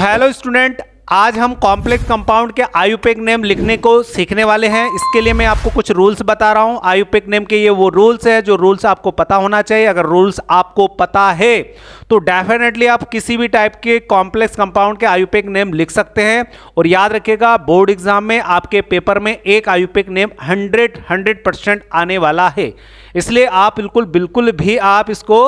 Hello student, आज हम complex compound के आयुपेक नेम लिखने को सीखने वाले हैं। इसके लिए मैं आपको कुछ रूल्स बता रहा हूं। आयुपेक नेम के ये वो रूल्स है जो रूल्स आपको पता होना चाहिए। अगर रूल्स आपको पता है तो डेफिनेटली आप किसी भी टाइप के कॉम्प्लेक्स कंपाउंड के आयुपेक नेम लिख सकते हैं। और याद रखिएगा, बोर्ड एग्जाम में आपके पेपर में एक आयुपेक नेम 100% आने वाला है, इसलिए आप बिल्कुल भी आप इसको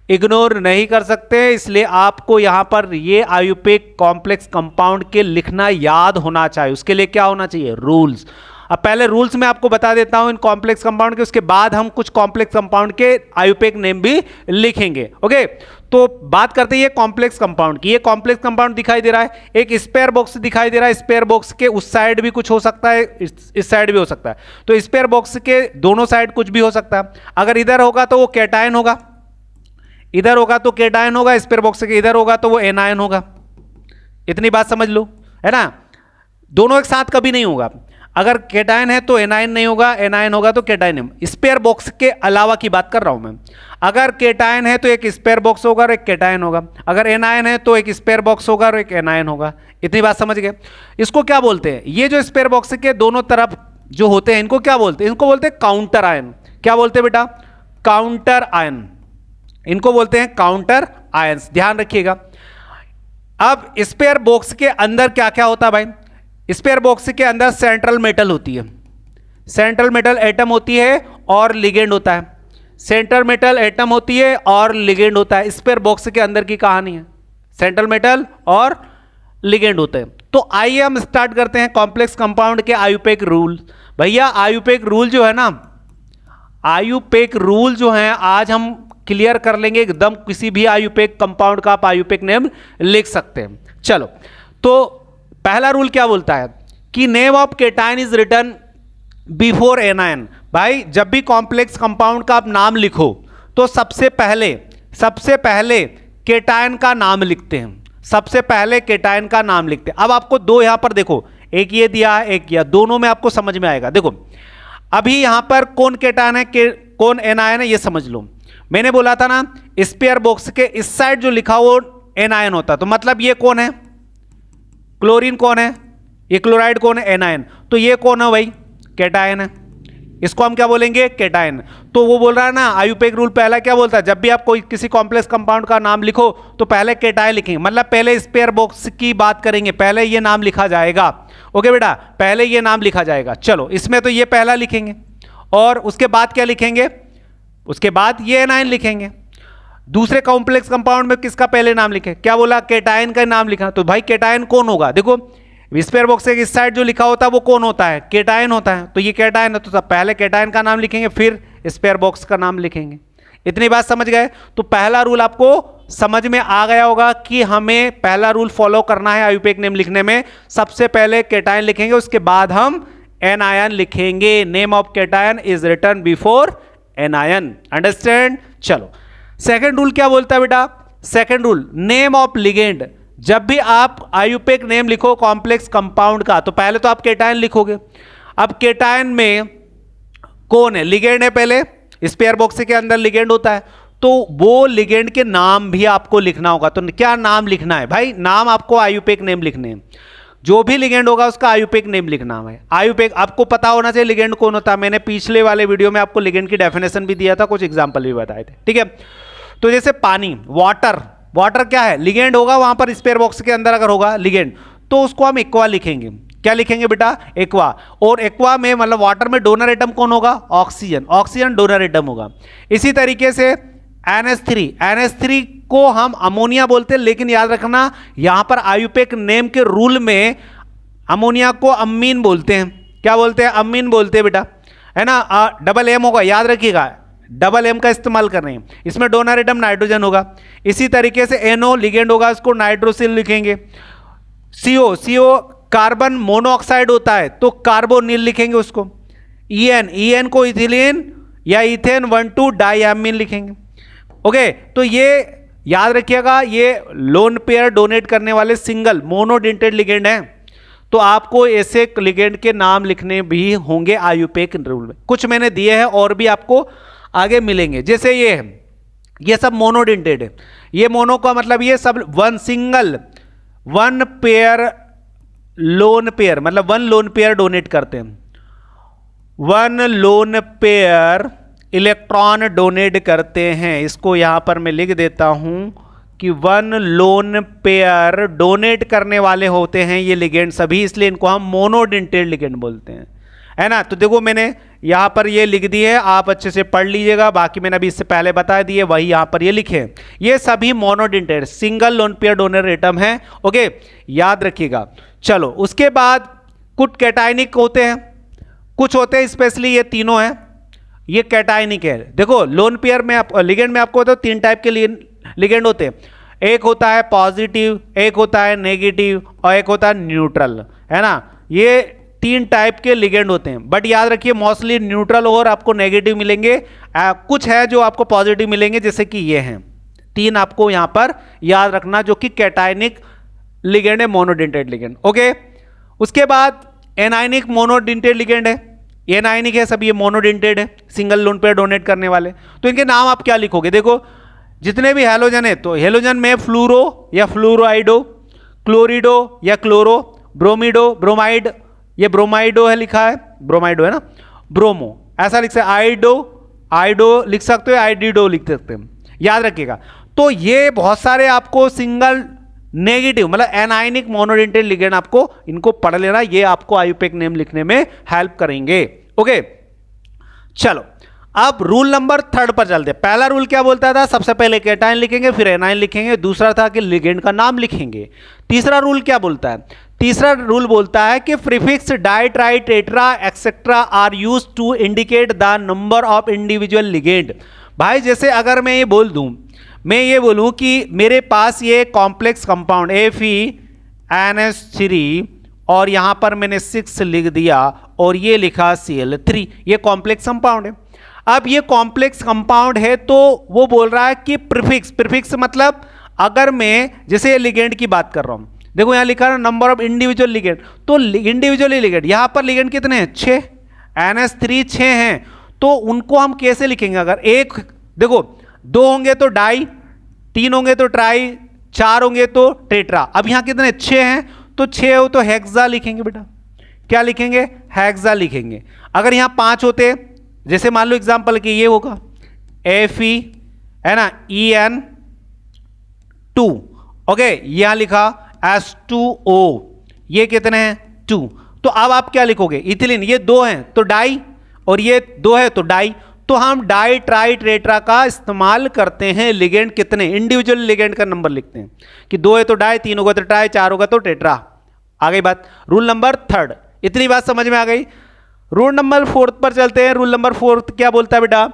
इग्नोर नहीं कर सकते। इसलिए आपको यहां पर ये आयुपेक कॉम्प्लेक्स कंपाउंड के लिखना याद होना चाहिए। उसके लिए क्या होना चाहिए? रूल्स। अब पहले रूल्स मैं आपको बता देता हूं इन कॉम्प्लेक्स कंपाउंड के, उसके बाद हम कुछ कॉम्प्लेक्स कंपाउंड के आयुपेक नेम भी लिखेंगे। ओके, तो बात करते हैं कॉम्प्लेक्स कंपाउंड की। ये कॉम्प्लेक्स कंपाउंड दिखाई दे रहा है, एक स्पेयर बॉक्स दिखाई दे रहा है। स्पेयर बॉक्स के उस साइड भी कुछ हो सकता है, इस साइड भी हो सकता है। तो स्पेयर बॉक्स के दोनों साइड कुछ भी हो सकता है। अगर इधर होगा तो वो कैटायन होगा, इधर होगा तो कैटायन होगा, स्पेयर बॉक्स के इधर होगा तो वो एनायन होगा। इतनी बात समझ लो, है ना। दोनों एक साथ कभी नहीं होगा। अगर कैटायन है तो एनायन नहीं होगा, एनायन होगा तो कैटायन। स्पेयर बॉक्स के अलावा की बात कर रहा हूं मैं। अगर कैटायन है तो एक स्पेयर बॉक्स होगा और एक कैटायन होगा। अगर एनायन है तो एक स्पेयर बॉक्स होगा और एक एनायन होगा। इतनी बात समझ गए। इसको क्या बोलते हैं? ये जो स्पेयर बॉक्स के दोनों तरफ जो होते हैं इनको क्या बोलते हैं? इनको बोलते हैं काउंटर आयन। क्या बोलते हैं बेटा? Counter ion. इनको बोलते हैं काउंटर आयंस, ध्यान रखिएगा। अब स्पेयर बॉक्स के अंदर क्या क्या होता है भाई? स्पेयर बॉक्स के अंदर सेंट्रल मेटल होती है, सेंट्रल मेटल एटम होती है और लिगेंड होता है। सेंट्रल मेटल एटम होती है और लिगेंड होता है। स्पेयर बॉक्स के अंदर की कहानी है, सेंट्रल मेटल और लिगेंड होते हैं। तो आइए हम स्टार्ट करते हैं कॉम्प्लेक्स कंपाउंड के आयुपेक रूल। भैया आयुपेक रूल जो है ना, आयुपेक रूल जो है आज हम क्लियर कर लेंगे एकदम। किसी भी आयुपेक कंपाउंड का आप आयुपेक नेम लिख सकते हैं। चलो, तो पहला रूल क्या बोलता है कि name of cation is written before anion. भाई जब भी कॉम्प्लेक्स कंपाउंड का आप नाम लिखो तो सबसे पहले कैटायन का नाम लिखते हैं। सबसे पहले कैटायन का नाम लिखते हैं। अब आपको दो यहां पर देखो, एक ये दिया है, एक किया, दोनों में आपको समझ में आएगा। देखो अभी यहां पर कौन कैटायन है, कौन एनायन है, ये समझ लो। मैंने बोला था ना, स्पेयर बॉक्स के इस साइड जो लिखा वो एनायन होता, तो मतलब ये कौन है? क्लोरीन कौन है? ये क्लोराइड कौन है? एनायन। तो ये कौन है भाई? कैटायन है। इसको हम क्या बोलेंगे? कैटायन। तो वो बोल रहा है ना, आयुपेक रूल पहला क्या बोलता है? जब भी आप कोई किसी कॉम्प्लेक्स कंपाउंड का नाम लिखो तो पहले कैटायन लिखेंगे, मतलब पहले स्पेयर बॉक्स की बात करेंगे, पहले ये नाम लिखा जाएगा। ओके बेटा, पहले ये नाम लिखा जाएगा। चलो, इसमें तो ये पहला लिखेंगे और उसके बाद क्या लिखेंगे? उसके बाद ये एनायन लिखेंगे। दूसरे कॉम्प्लेक्स कंपाउंड में किसका पहले नाम लिखे? क्या बोला? कैटायन का नाम लिखा। तो भाई कैटायन कौन होगा? देखो स्पेयर बॉक्स के इस साइड जो लिखा होता है वो कौन होता है? कैटायन होता है। तो ये कैटायन है, तो सब पहले कैटायन का नाम लिखेंगे फिर स्पेयर बॉक्स का नाम लिखेंगे। इतनी बात समझ गए? तो पहला रूल आपको समझ में आ गया होगा कि हमें पहला रूल फॉलो करना है आयुपेक नेम लिखने में। सबसे पहले कैटायन लिखेंगे, उसके बाद हम एनायन लिखेंगे। Name of cation is written before anion. Understand? चलो, सेकंड रूल क्या बोलता है बेटा? Second rule, name of ligand. जब भी आप आयुपेक नेम लिखो कॉम्प्लेक्स कंपाउंड का तो पहले तो आप कैटायन लिखोगे। अब कैटायन में कौन है? लिगेंड है। पहले स्पेयर बॉक्स के अंदर लिगेंड होता है, तो वो लिगेंड के नाम भी आपको लिखना होगा। तो क्या नाम लिखना है भाई? नाम आपको आयुपेक नेम लिखने हैं। जो भी लिगेंड होगा उसका आयुपेक नेम लिखना है। आयुपेक आपको पता होना चाहिए लिगेंड कौन होता है। मैंने पिछले वाले वीडियो में आपको लिगेंड की डेफिनेशन भी दिया था, कुछ एग्जांपल भी बताए थे। ठीक है, तो जैसे पानी, वाटर, वाटर क्या है? लिगेंड होगा वहां पर। स्पेयर बॉक्स के अंदर अगर होगा लिगेंड तो उसको हम एक्वा लिखेंगे। क्या लिखेंगे बेटा? एक्वा। और एक्वा में मतलब वाटर में डोनर एटम कौन होगा? ऑक्सीजन। ऑक्सीजन डोनर एटम होगा। इसी तरीके से NH3 को हम अमोनिया बोलते हैं, लेकिन याद रखना यहां पर आयुपेक नेम के रूल में अमोनिया को अमीन बोलते हैं। क्या बोलते हैं? अमीन बोलते हैं बेटा, है ना। डबल एम होगा, याद रखिएगा, डबल एम का इस्तेमाल कर रहे हैं। इसमें डोनर एटम नाइट्रोजन होगा। इसी तरीके से NO लिगेंड होगा, उसको नाइट्रोसिल लिखेंगे। CO कार्बन मोनोऑक्साइड होता है तो कार्बोनिल लिखेंगे उसको। EN को इथिलीन या इथेन 1,2 डाइअमीन लिखेंगे। ओके, तो ये याद रखिएगा, ये लोन पेयर डोनेट करने वाले सिंगल मोनोडेंटेड लिगेंड हैं। तो आपको ऐसे लिगेंड के नाम लिखने भी होंगे आयुपेक रूल में। कुछ मैंने दिए हैं और भी आपको आगे मिलेंगे। जैसे ये है, ये सब मोनोडेंटेड है। ये मोनो का मतलब ये सब one single one pair lone pair, मतलब वन लोन पेयर डोनेट करते हैं, one lone pair electron donate करते हैं। इसको यहां पर मैं लिख देता हूं कि वन लोन पेयर डोनेट करने वाले होते हैं ये लिगेंड सभी, इसलिए इनको हम मोनोडेंटेड लिगेंड बोलते हैं, है ना। तो देखो मैंने यहां पर ये लिख दी है, आप अच्छे से पढ़ लीजिएगा, बाकी मैंने अभी इससे पहले बता दिए वही यहां पर ये लिखे, ये सभी monodentate single lone pair donor atom है। ओके, याद रखिएगा। चलो उसके बाद कुछ कैटायनिक होते हैं, कुछ होते हैं स्पेशली ये तीनों हैं, ये कैटायनिक है। देखो लोन पेयर में लिगेंड में आपको तो तीन टाइप के लिगेंड होते हैं, एक होता है पॉजिटिव, एक होता है नेगेटिव और एक होता है न्यूट्रल, है ना। ये तीन टाइप के लिगेंड होते हैं, बट याद रखिए मोस्टली न्यूट्रल और आपको नेगेटिव मिलेंगे, कुछ है जो आपको पॉजिटिव मिलेंगे, जैसे कि ये हैं तीन, आपको यहां पर याद रखना, जो कि कैटायनिक लिगेंड है, मोनोडेंटेड लिगेंड। ओके, उसके बाद एनायनिक मोनोडेंटेड लिगेंड है, एनायनिक है सब, ये मोनोडेंटेड है, सिंगल लोन पेयर डोनेट करने वाले। तो इनके नाम आप क्या लिखोगे, देखो जितने भी हैलोजन है, तो हैलोजन में फ्लूरो या फ्लूरोआइडो, क्लोरिडो या क्लोरो, ब्रोमिडो ब्रोमाइड, ये ब्रोमाइडो है लिखा है, ब्रोमाइडो है ना, ब्रोमो ऐसा लिख सकते, आइडो आइडो लिख सकते हो, आइडिडो लिख सकते हैं, याद रखिएगा। तो ये बहुत सारे आपको सिंगल नेगेटिव मतलब एनायनिक मोनोडेंटेड लिगेंड आपको इनको पढ़ लेना, ये आपको आईयूपीएक नेम लिखने में हेल्प करेंगे। ओके, चलो अब रूल नंबर 3 पर चलते हैं। पहला रूल क्या बोलता था, सबसे पहले कैटायन लिखेंगे फिर एनायन लिखेंगे, दूसरा था कि लिगेंड का नाम लिखेंगे। तीसरा रूल क्या बोलता है, तीसरा रूल बोलता है कि prefix di tri tetra etcetera are used to indicate the number of individual ligand. भाई जैसे अगर मैं ये बोल दूं, मैं ये बोलूं कि मेरे पास ये कॉम्प्लेक्स कंपाउंड FeNH3 और यहां पर मैंने 6 लिख दिया और ये लिखा Cl3, ये कॉम्प्लेक्स कंपाउंड है। अब ये कॉम्प्लेक्स कंपाउंड है तो वो बोल रहा है कि प्रीफिक्स, प्रीफिक्स मतलब अगर मैं जैसे लिगेंड की बात कर रहा हूं, देखो यहां लिखा है नंबर ऑफ इंडिविजुअल लिगेंड, तो इंडिविजुअल लिगेंड यहां पर लिगेंड कितने हैं, 6, NH3 6 हैं, तो उनको हम कैसे लिखेंगे, अगर एक देखो 2 होंगे तो डाई, 3 होंगे तो ट्राई, 4 होंगे तो टेट्रा। अब यहां कितने 6 हैं, तो 6 हो तो हेक्सा लिखेंगे बेटा, क्या लिखेंगे, हेक्सा लिखेंगे। अगर यहां 5 होते, जैसे मान लो एग्जांपल कि ये होगा Fe है ना, En2, ओके, यहां लिखा H2O, ये कितने हैं 2, तो अब आप क्या लिखोगे, इथिलीन, ये 2 हैं तो डाई और ये 2 है तो डाई, तो हम डाई ट्राई टेट्रा का इस्तेमाल करते हैं लिगेंड कितने, इंडिविजुअल लिगेंड का नंबर लिखते हैं कि 2 है तो डाई, 3 होगा तो ट्राई, 4 होगा तो टेट्रा। आ गई बात, रूल नंबर 3, इतनी बात समझ में आ गई। रूल नंबर 4 पर चलते हैं। रूल नंबर 4 क्या बोलता है बेटा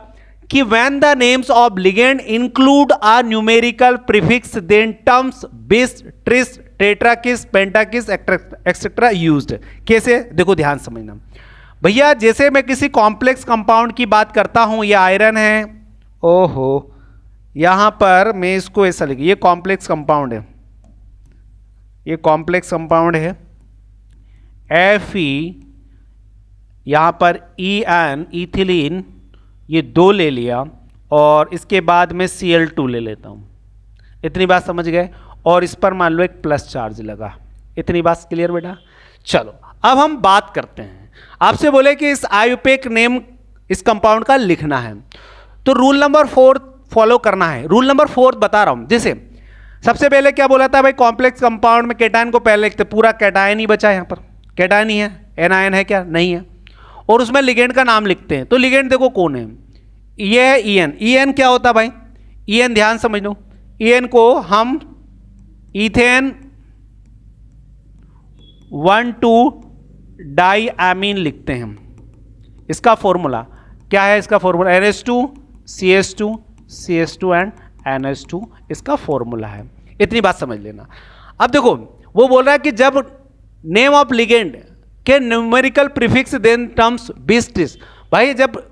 कि when the names of ligand include a numerical prefix then terms bis tris tetrakis pentakis etcetera used. कैसे, देखो ध्यान समझना भैया, जैसे मैं किसी कॉम्प्लेक्स कंपाउंड की बात करता हूं, ये आयरन है, ओहो यहां पर मैं इसको ऐसा लिख, ये कॉम्प्लेक्स कंपाउंड है, ये कॉम्प्लेक्स कंपाउंड है Fe, यहां पर En इथिलीन, ये 2 ले लिया और इसके बाद में Cl2 ले लेता हूं, इतनी बात समझ गए, और इस पर मान लो एक प्लस चार्ज लगा, इतनी बात क्लियर बेटा। चलो अब हम बात करते हैं, आपसे बोले कि इस आईयूपीएक नेम इस कंपाउंड का लिखना है, तो रूल नंबर 4 फॉलो करना है। रूल नंबर 4 बता रहा हूं, जैसे सबसे पहले क्या बोला था भाई, कॉम्प्लेक्स कंपाउंड में कैटायन को पहले लिखते, पूरा कैटायन ही बचा, यहां पर कैटायन ही है, एनायन है क्या, नहीं है, और उसमें लिगेंड का नाम लिखते हैं। तो लिगेंड देखो कौन है, ये है En। En क्या होता है भाई, En ध्यान समझ लो, En को हम इथेन 1,2 डाईएमीन लिखते हैं। इसका फॉर्मूला क्या है, इसका formula NH2 CH2 CH2 and NH2 इसका फॉर्मूला है, इतनी बात समझ लेना। अब देखो वो बोल रहा है कि जब नेम ऑफ लिगेंड के न्यूमेरिकल प्रीफिक्स देन टर्म्स बिस्टिस, भाई जब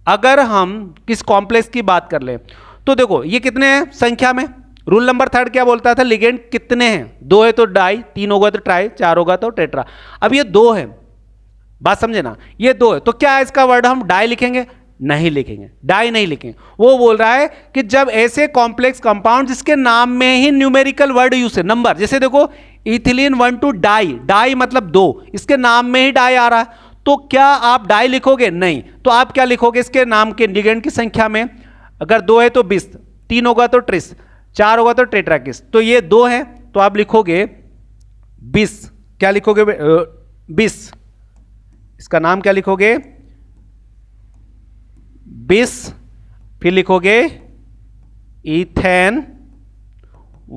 अगर हम किस कॉम्प्लेक्स की बात कर ले, तो देखो ये कितने हैं संख्या में। रूल नंबर 3 क्या बोलता था, लिगेंड कितने हैं, 2 है तो डाई, 3 होगा तो ट्राई, 4 होगा तो टेट्रा। अब ये 2 है, बात समझे ना, ये 2 है, तो क्या इसका वर्ड हम डाई लिखेंगे, नहीं लिखेंगे, डाई नहीं लिखेंगे। वो बोल रहा है कि जब ऐसे कॉम्प्लेक्स कंपाउंड जिसके नाम में ही न्यूमेरिकल वर्ड यूज है, नंबर, जैसे देखो इथिलीन 1,2 डाई, डाई मतलब 2, इसके नाम में ही डाई आ रहा है, तो क्या आप डाई लिखोगे? नहीं। तो आप क्या लिखोगे? इसके नाम के लिगेंड की संख्या में अगर 2 है तो 20, 3 होगा तो ट्रिस, 4 होगा तो टेट्राकिस, तो ये 2 है तो आप लिखोगे 20। क्या लिखोगे? 20। इसका नाम क्या लिखोगे? 20। फिर लिखोगे इथेन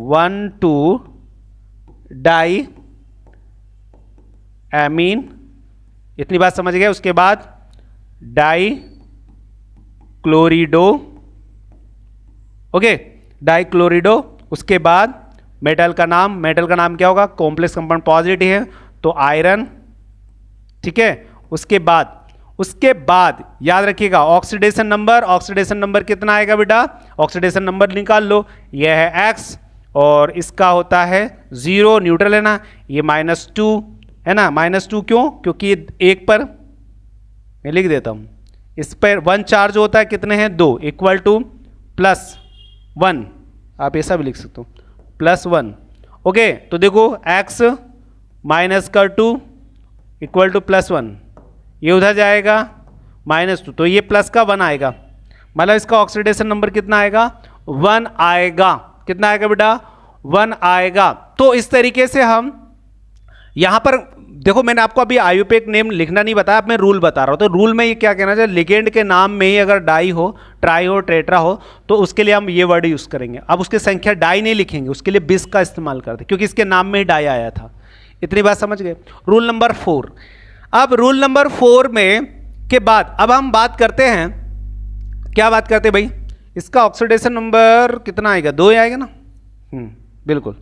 1,2 डाई एमीन, इतनी बात समझ गए। उसके बाद डाई क्लोरिडो, ओके, डाई क्लोरिडो। उसके बाद मेटल का नाम, मेटल का नाम क्या होगा? कॉम्प्लेक्स कंपाउंड पॉजिटिव है तो आयरन, ठीक है। उसके बाद याद रखिएगा ऑक्सीडेशन नंबर, ऑक्सीडेशन नंबर कितना आएगा बेटा? ऑक्सीडेशन नंबर निकाल लो, यह है X और इसका होता है 0, न्यूट्रल है ना, ये -2 है ना। -2 क्यों? क्योंकि एक पर मैं लिख देता हूं, इस पर 1 चार्ज होता है, कितने हैं? 2, इक्वल टू +1, आप ऐसा भी लिख सकते हो, +1, ओके। तो देखो X -2 इक्वल टू +1, ये उधर जाएगा -2, तो ये प्लस का 1 आएगा, मतलब इसका ऑक्सीडेशन नंबर कितना आएगा? 1 आएगा। कितना आएगा बेटा? 1 आएगा। तो इस तरीके से हम यहां पर देखो, मैंने आपको अभी आयुपेक नेम लिखना नहीं बताया, अब मैं रूल बता रहा हूं। तो रूल में ये क्या कहना चाहिए? लिगेंड के नाम में ही अगर डाई हो, ट्राई हो, टेट्रा हो, तो उसके लिए हम ये वर्ड यूज करेंगे। अब उसकी संख्या डाई नहीं लिखेंगे, उसके लिए 20 का इस्तेमाल करते, क्योंकि इसके नाम में ही डाई आया था। इतनी बात समझ गए? Rule number 4। अब रूल नंबर 4 में के बाद अब हम बात करते हैं, क्या बात करते हैं भाई? इसका ऑक्सीडेशन नंबर कितना आएगा? 2 आएगा ना? बिल्कुल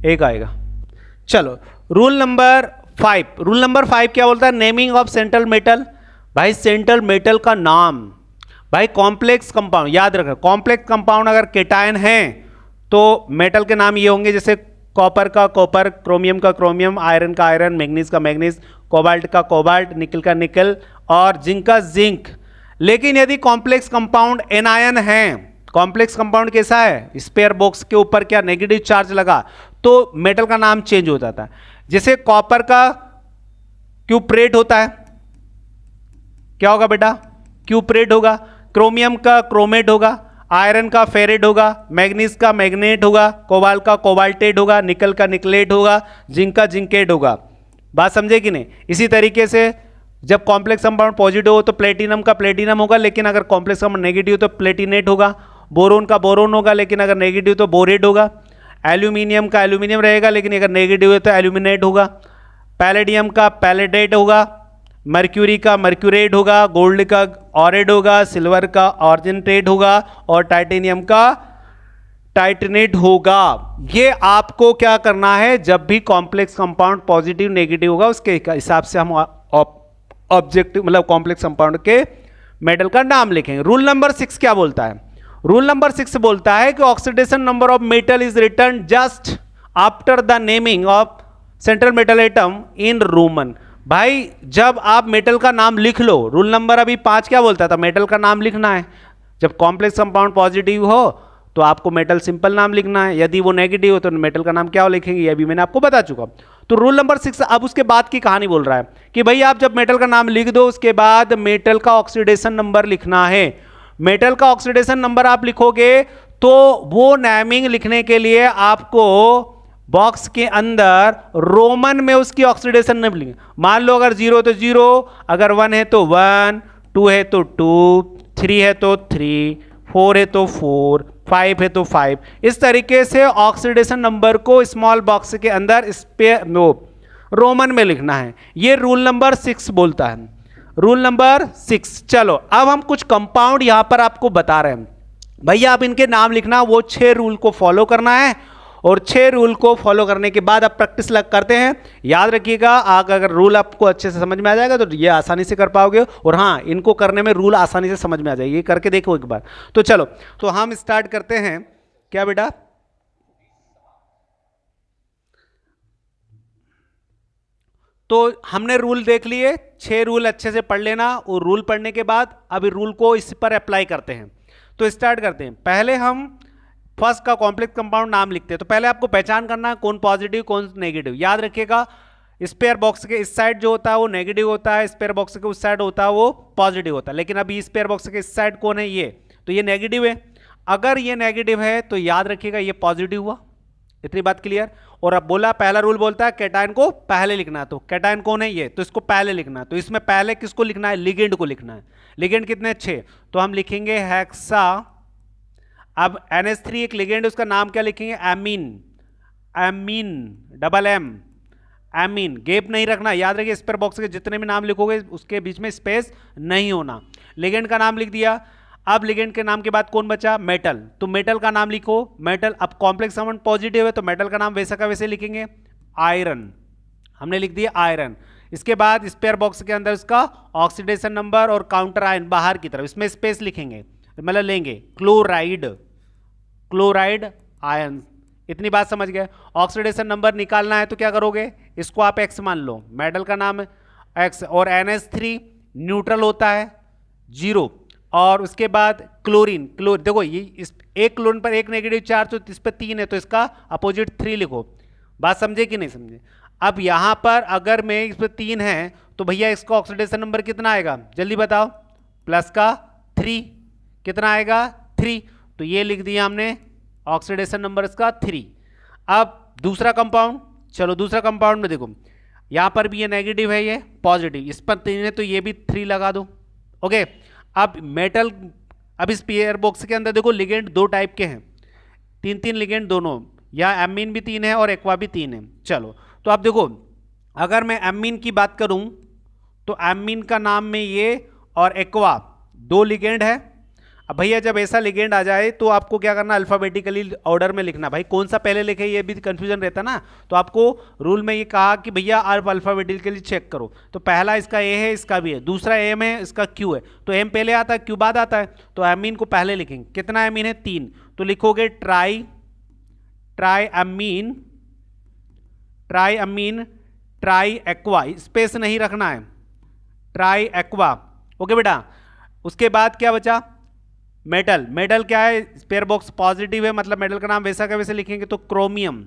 1 आएगा। चलो रूल नंबर 5। रूल नंबर 5 क्या बोलता है? Naming of central metal. भाई सेंट्रल मेटल का नाम, भाई कॉम्प्लेक्स कंपाउंड याद रखना, कॉम्प्लेक्स कंपाउंड अगर केटायन है तो मेटल के नाम ये होंगे, जैसे कॉपर का कॉपर, क्रोमियम का क्रोमियम, आयरन का आयरन, मैग्नीज का मैग्नीज, कोबाल्ट का कोबाल्ट, निकल का निकल और जिंक का जिंक। लेकिन यदि कॉम्प्लेक्स कंपाउंड एनायन है, कॉम्प्लेक्स कंपाउंड कैसा है? स्पेयर बॉक्स के ऊपर क्या नेगेटिव चार्ज लगा तो मेटल का नाम चेंज हो जाता है। जैसे कॉपर का क्यूप्रेट होता है, क्या होगा बेटा? क्यूप्रेट होगा। क्रोमियम का क्रोमेट होगा, आयरन का फेरेट होगा, मैग्नीज का मैग्नेट होगा, कोबाल्ट का कोबाल्टेट होगा, निकल का निकलेट होगा, जिंक का जिंकेट होगा। बात समझे कि नहीं? इसी तरीके से जब कॉम्प्लेक्स कंपाउंड पॉजिटिव हो तो प्लेटिनम का प्लेटिनम होगा, लेकिन अगर कॉम्प्लेक्स कंपाउंड नेगेटिव हो तो प्लेटिनेट होगा। बोरोन का बोरोन होगा, लेकिन अगर नेगेटिव तो बोरेट होगा। एल्यूमिनियम का एल्यूमिनियम रहेगा, लेकिन अगर नेगेटिव है तो एल्यूमिनेट होगा। पैलेडियम का पैलेडेट होगा, मर्क्यूरी का मर्क्यूरेट होगा, गोल्ड का ऑरेड होगा, सिल्वर का ऑर्जिनेट होगा और टाइटेनियम का टाइटेनेट होगा। ये आपको क्या करना है? जब भी कॉम्प्लेक्स कंपाउंड पॉजिटिव नेगेटिव होगा उसके हिसाब से हम ऑब्जेक्टिव मतलब कॉम्प्लेक्स कंपाउंड के मेटल का नाम लिखेंगे। रूल नंबर 6 क्या बोलता है? रूल नंबर 6 बोलता है कि oxidation number of metal is return just after the naming of central metal atom in Roman. भाई जब आप मेटल का नाम लिख लो, रूल नंबर अभी 5 क्या बोलता था? मेटल का नाम लिखना है। जब कॉम्प्लेक्स कंपाउंड पॉजिटिव हो तो आपको मेटल सिंपल नाम लिखना है, यदि वो नेगेटिव हो तो मेटल का नाम क्या लिखेंगे, ये भी मैंने आपको बता चुका। तो रूल नंबर 6 अब उसके बाद की कहानी बोल रहा है कि भाई आप जब मेटल का नाम लिख दो उसके बाद मेटल का ऑक्सीडेशन नंबर लिखना है। मेटल का ऑक्सीडेशन नंबर आप लिखोगे तो वो नेमिंग लिखने के लिए आपको बॉक्स के अंदर रोमन में उसकी ऑक्सीडेशन नंबर लिखेंगे। मान लो अगर 0 तो 0, अगर 1 है तो 1, 2 है तो 2, 3 है तो 3, 4 है तो 4, 5 है तो 5। इस तरीके से ऑक्सीडेशन नंबर को स्मॉल बॉक्स के अंदर रोमन में लिखना है। ये रूल नंबर 6 बोलता है। Rule number 6। चलो अब हम कुछ कंपाउंड यहां पर आपको बता रहे हैं। भैया आप इनके नाम लिखना, वो 6 रूल को फॉलो करना है और 6 रूल को फॉलो करने के बाद आप प्रैक्टिस करते हैं। याद रखिएगा अगर रूल आपको अच्छे से समझ में आ जाएगा तो ये आसानी से कर पाओगे, और हाँ इनको करने में रूल आसानी से समझ में आ जाएगी, ये करके देखो एक बार। तो चलो तो हम स्टार्ट करते हैं। क्या बेटा? तो हमने रूल देख लिए, 6 रूल अच्छे से पढ़ लेना, और रूल पढ़ने के बाद अभी रूल को इस पर अप्लाई करते हैं। तो स्टार्ट करते हैं। पहले हम फर्स्ट का कॉम्प्लेक्स कंपाउंड नाम लिखते हैं। तो पहले आपको पहचान करना है कौन पॉजिटिव कौन नेगेटिव। याद रखिएगा, स्पेयर बॉक्स के इस साइड जो होता है वो नेगेटिव होता है, स्पेयर बॉक्स के उस साइड होता है वो पॉजिटिव होता है। लेकिन अभी स्पेयर बॉक्स के इस साइड कौन है, ये, तो ये नेगेटिव है। अगर ये नेगेटिव है तो याद रखिएगा ये पॉजिटिव हुआ। इतनी बात क्लियर। और अब बोला, पहला रूल बोलता है कैटायन को पहले लिखना है। तो कैटायन कौन है, ये, तो इसको पहले लिखना है। तो इसमें पहले किसको लिखना है, लिगेंड को लिखना है। लिगेंड कितने, 6, तो हम लिखेंगे हेक्सा। अब NH3 एक लिगेंड, उसका नाम क्या लिखेंगे, amine. Amine, double M, amine. Gap नहीं रखना, याद रखिए स्पेयर बॉक्स के जितने भी नाम लिखोगे उसके बीच में स्पेस नहीं होना। लिगेंड का नाम लिख दिया। अब लिगेंड के नाम के बाद कौन बचा, मेटल। तो मेटल का नाम लिखो, मेटल। अब कॉम्प्लेक्स कंपाउंड पॉजिटिव है तो मेटल का नाम वैसा का वैसे लिखेंगे, आयरन। हमने लिख दिया आयरन। इसके बाद स्पेयर बॉक्स के अंदर उसका ऑक्सीडेशन नंबर और काउंटर आयन बाहर की तरफ, इसमें स्पेस लिखेंगे, मतलब लेंगे क्लोराइड, क्लोराइड आयन। इतनी बात समझ गए। ऑक्सीडेशन नंबर निकालना है तो क्या करोगे, इसको आप एक्स मान लो, मेटल का नाम है एक्स। और NH3 न्यूट्रल होता है 0। और उसके बाद क्लोरीन, देखो ये इस एक क्लोरीन पर एक नेगेटिव चार्ज, तो इस पर 3 है तो इसका अपोजिट 3 लिखो। बात समझे कि नहीं समझे। अब यहां पर अगर मैं इस पर 3 है तो भैया इसका ऑक्सीडेशन नंबर कितना आएगा, जल्दी बताओ, प्लस का 3, कितना आएगा 3। तो ये लिख दिया हमने ऑक्सीडेशन नंबर इसका 3। अब दूसरा कंपाउंड, चलो दूसरा कंपाउंड में देखो, यहां पर भी ये नेगेटिव है, ये पॉजिटिव, इस पर 3 है तो ये भी 3 लगा दो। ओके। अब मेटल, अब इस स्पेयर बॉक्स के अंदर देखो लिगेंड 2 टाइप के हैं, 3 लिगेंड दोनों, या एमीन भी 3 है और एक्वा भी 3 है। चलो तो अब देखो, अगर मैं एमीन की बात करूं तो एमीन का नाम में ये और एक्वा 2 लिगेंड है। अब भैया जब ऐसा लिगेंड आ जाए तो आपको क्या करना, अल्फाबेटिकली ऑर्डर में लिखना। भाई कौन सा पहले लिखे ये भी कंफ्यूजन रहता ना, तो आपको रूल में ये कहा कि भैया आप अल्फाबेटिकली चेक करो। तो पहला इसका ए है, इसका भी है, दूसरा एम है, इसका क्यू है। तो एम पहले आता है, क्यू बाद आता है, तो एमीन को पहले लिखेंगे। कितना एमीन है, 3, तो लिखोगे ट्राई अमीन, ट्राई एक्वा, स्पेस नहीं रखना है, ट्राई एक्वा। ओके बेटा। उसके बाद क्या बचा, मेटल। मेटल क्या है, स्पेयर बॉक्स पॉजिटिव है, मतलब मेटल का नाम वैसा का वैसे लिखेंगे, तो क्रोमियम,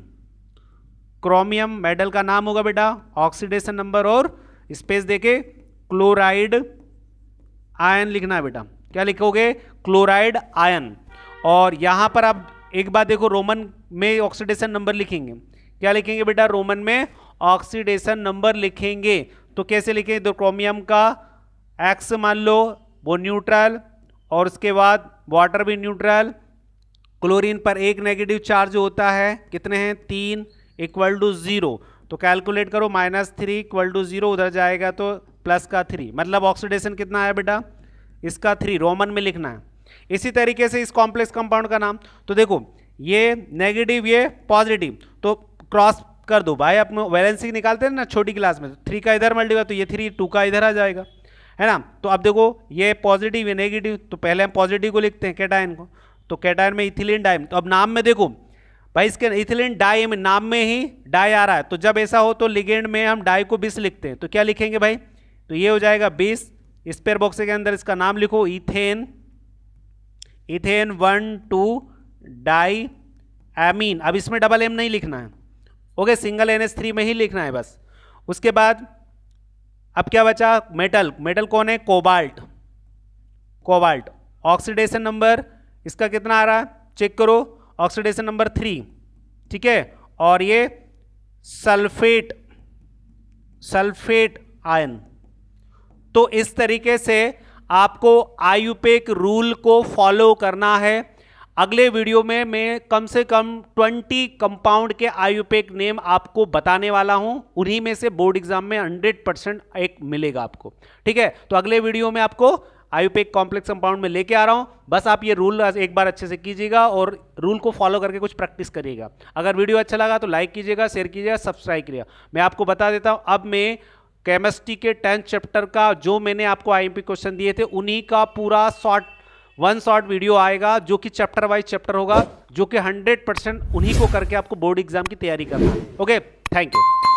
क्रोमियम मेटल का नाम होगा बेटा। ऑक्सीडेशन नंबर और स्पेस देके क्लोराइड आयन लिखना है बेटा। क्या लिखोगे, क्लोराइड आयन। और यहां पर आप एक बात देखो, रोमन में ऑक्सीडेशन नंबर लिखेंगे, क्या लिखेंगे बेटा, रोमन में ऑक्सीडेशन नंबर लिखेंगे। तो कैसे लिखेंगे, तो क्रोमियम का एक्स मान लो, वो न्यूट्रल, और उसके बाद वाटर भी न्यूट्रल। क्लोरीन पर एक नेगेटिव चार्ज होता है, कितने हैं, 3 इक्वल टू 0। तो कैलकुलेट करो, -3 इक्वल टू 0, उधर जाएगा तो प्लस का 3, मतलब ऑक्सीडेशन कितना है बेटा, इसका 3, रोमन में लिखना है। इसी तरीके से इस कॉम्प्लेक्स कंपाउंड का नाम, तो देखो ये नेगेटिव ये पॉजिटिव, तो क्रॉस कर दो भाई, अपने वैलेंसी निकालते हैं ना छोटी क्लास में, 3 का इधर मल्टीप्लाई, तो ये 3 2 का इधर आ जाएगा, है ना। तो अब देखो ये पॉजिटिव ये नेगेटिव, तो पहले हम पॉजिटिव को लिखते हैं, कैटायन को। तो कैटायन में इथिलीन डाई, तो अब नाम में देखो भाई, इसके इथिलीन डाई में नाम में ही डाई आ रहा है, तो जब ऐसा हो तो लिगेंड में हम डाई को 20 लिखते हैं। तो क्या लिखेंगे भाई, तो ये हो जाएगा 20। स्पेयर बॉक्स के अंदर इसका नाम लिखो, इथेन, इथेन 1,2 डाई एमीन। अब इसमें डबल एम नहीं लिखना है, ओके, सिंगल NH3 में ही लिखना है बस। उसके बाद अब क्या बचा, मेटल। मेटल कौन है, कोबाल्ट, कोबाल्ट। ऑक्सीडेशन नंबर इसका कितना आ रहा है, चेक करो, ऑक्सीडेशन नंबर 3, ठीक है। और ये सल्फेट, सल्फेट आयन। तो इस तरीके से आपको आयुपेक रूल को फॉलो करना है। अगले वीडियो में मैं कम से कम 20 कंपाउंड के आयुपेक नेम आपको बताने वाला हूं, उन्हीं में से बोर्ड एग्जाम में 100% एक मिलेगा आपको, ठीक है। तो अगले वीडियो में आपको आयुपेक कॉम्प्लेक्स कंपाउंड में लेके आ रहा हूं। बस आप ये रूल एक बार अच्छे से कीजिएगा और रूल को फॉलो करके कुछ प्रैक्टिस करिएगा। अगर वीडियो अच्छा लगा तो लाइक कीजिएगा, शेयर कीजिएगा, सब्सक्राइब कीजिएगा। मैं आपको बता देता हूं, अब मैं केमिस्ट्री के 10th चैप्टर का जो मैंने आपको आईएमपी क्वेश्चन दिए थे उन्हीं का पूरा वन शॉर्ट वीडियो आएगा, जो कि चैप्टर वाइज चैप्टर होगा, जो कि 100% उन्हीं को करके आपको बोर्ड एग्जाम की तैयारी करना है। Okay, thank you.